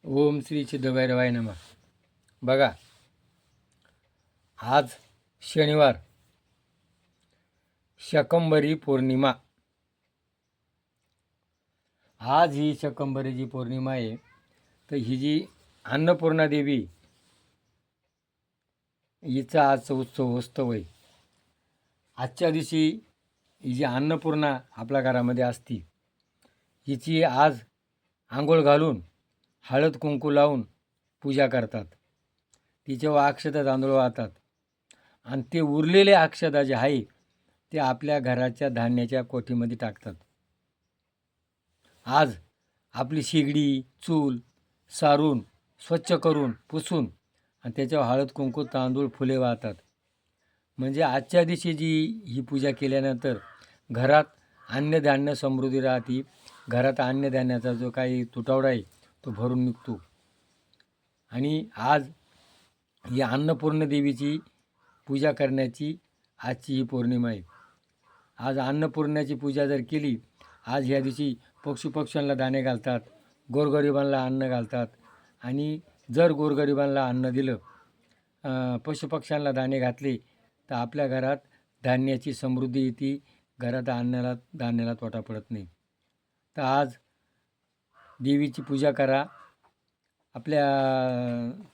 ओम श्री सिद्धभैरवाय नमः. बघा, आज शनिवार, शाकंभरी पौर्णिमा. आज ही शाकंभरीची पौर्णिमा आहे. तर ही जी अन्नपूर्णा देवी, हिचा आजचा उत्सव आहे. आजच्या दिवशी ही जी अन्नपूर्णा आपल्या घरामध्ये असती, हिची आज आंघोळ घालून हळद कुंकू लावून पूजा करतात. तिच्यावर अक्षता तांदूळ वाहतात आणि ते उरलेले अक्षता जे आहे ते आपल्या घराच्या धान्याच्या कोठीमध्ये टाकतात. आज आपली शेगडी चूल सारून स्वच्छ करून पुसून आणि त्याच्यावर हळद कुंकू तांदूळ फुले वाहतात. म्हणजे आजच्या दिवशी जी ही पूजा केल्यानंतर घरात अन्नधान्य समृद्धी राहते. घरात अन्नधान्याचा जो काही तुटवडा आहे तो भरून निघतो. आणि आज ही अन्नपूर्ण देवीची पूजा करण्याची आजची ही पौर्णिमा आहे. आज अन्नपूर्णाची पूजा जर केली, आज ह्या दिवशी पशुपक्ष्यांना दाणे घालतात, गोरगरिबांना अन्न घालतात. आणि जर गोरगरिबांना अन्न दिलं, पशुपक्ष्यांना दाणे घातले, तर आपल्या घरात धान्याची समृद्धी येते. घरात धान्याला तोटा पडत नाही. तर आज देवीची पूजा करा, आपल्या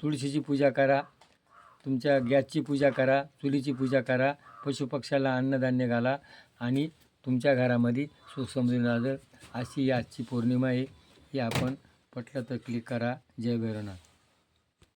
तुळशीची पूजा करा, तुमच्या गॅसची पूजा करा, चुलीची पूजा करा, पशुपक्ष्याला अन्नधान्य घाला आणि तुमच्या घरामध्ये सुखसमृद्धी राहतं. अशी आजची पौर्णिमा आहे. ही आपण पटलं तर क्लिक करा. जय भैरवनाथ.